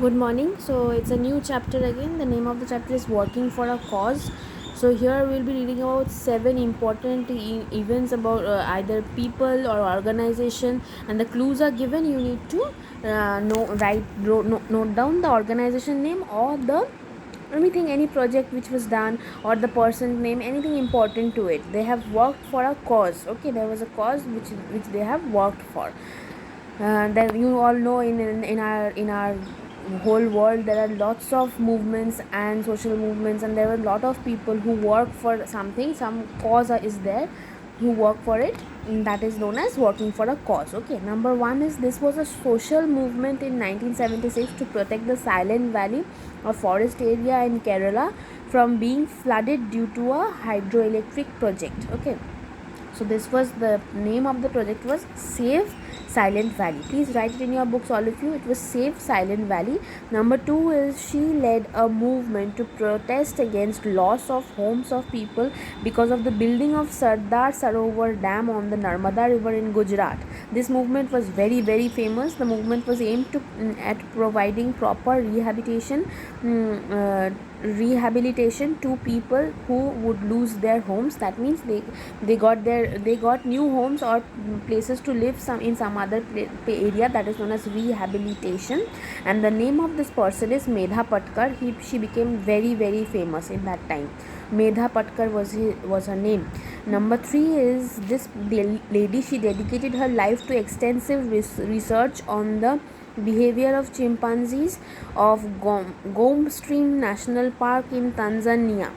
Good morning. So it's a new chapter again. The name of the chapter is Working for a Cause. So here we'll be reading about seven important events about either people or organization, and the clues are given. You need to note down the organization name or the anything, any project which was done, or the person name, anything important to it. They have worked for a cause. Okay, there was a cause which they have worked for. That you all know, in our whole world there are lots of movements and social movements, and there are a lot of people who work for something, some cause is there, who work for it, and that is known as working for a cause. Okay, number one is, this was a social movement in 1976 to protect the Silent Valley, a forest area in Kerala, from being flooded due to a hydroelectric project. Okay, so this was the name of the project, was Save Silent Valley. Please write it in your books, all of you. It was Save Silent Valley. Number two is, she led a movement to protest against loss of homes of people because of the building of Sardar Sarovar Dam on the Narmada River in Gujarat. This movement was very, very famous. The movement was aimed at providing proper rehabilitation to people who would lose their homes. That means they got new homes or places to live in some other area. That is known as rehabilitation. And the name of this person is Medha Patkar. She became very, very famous in that time. Medha Patkar was her name. Number three is, this lady, she dedicated her life to extensive research on the behavior of chimpanzees of Gombe Stream National Park in Tanzania.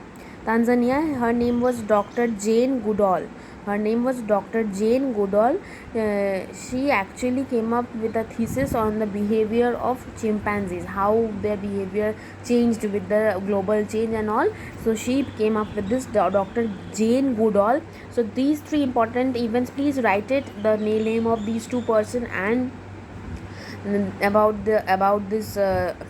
Her name was Dr. Jane Goodall. She actually came up with a thesis on the behavior of chimpanzees, how their behavior changed with the global change and all. So she came up with this, Dr. Jane Goodall. So these three important events, please write it, the name of these two person, and about this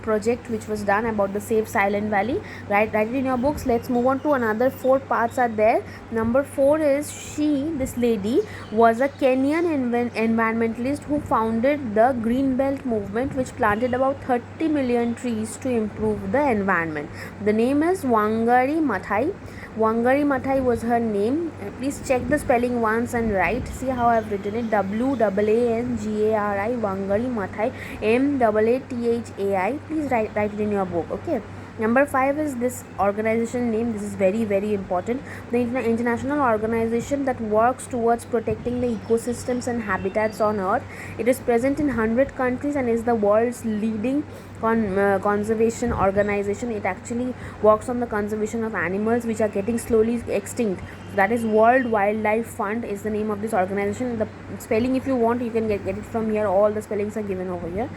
project which was done about the Save Silent Valley. Write it in your books. Let's move on to another. Four parts are there. Number four is, this lady was a Kenyan environmentalist who founded the Green Belt movement, which planted about 30 million trees to improve the environment. The name is Wangari Maathai. Wangari Maathai was her name. Please check the spelling once and write. See how I have written it. WAANGARI, Wangari Maathai. MAATHAI. Please write it in your book. Okay. Number five is this organization name. This is very, very important. The international organization that works towards protecting the ecosystems and habitats on Earth. It is present in 100 countries and is the world's leading conservation organization. It actually works on the conservation of animals which are getting slowly extinct. That is World Wildlife Fund is the name of this organization. The spelling, if you want, you can get it from here. All the spellings are given over here.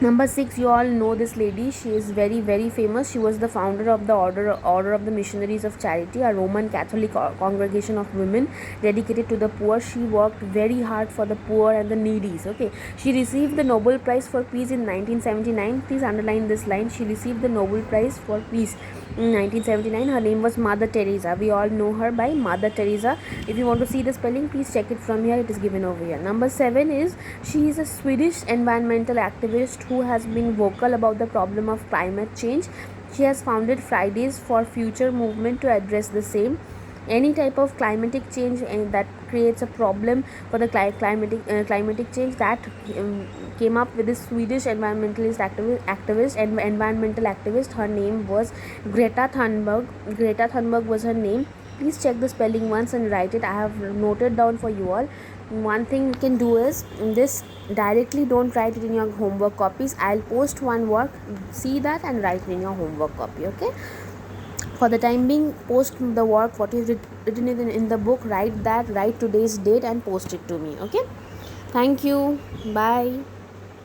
Number six, you all know this lady. She is very, very famous. She was the founder of the Order of the Missionaries of Charity, a Roman Catholic congregation of women dedicated to the poor. She worked very hard for the poor and the needies. Okay, she received the Nobel Prize for Peace in 1979. Please underline this line. She received the Nobel Prize for Peace in 1979. Her name was Mother Teresa. We all know her by Mother Teresa. If you want to see the spelling, please check it from here. It is given over here. Number seven is, she is a Swedish environmental activist who has been vocal about the problem of climate change. She has founded Fridays for Future movement to address the same. Any type of climatic change that creates a problem for the climatic change, that came up with this Swedish activist and environmental activist. Her name was Greta Thunberg. Greta Thunberg was her name. Please check the spelling once and write it. I have noted down for you all. One thing you can do is this, directly don't write it in your homework copies. I'll post one work, see that and write it in your homework copy. Okay, for the time being, post the work what is written in the book. Write today's date and post it to me. Okay, thank you, bye.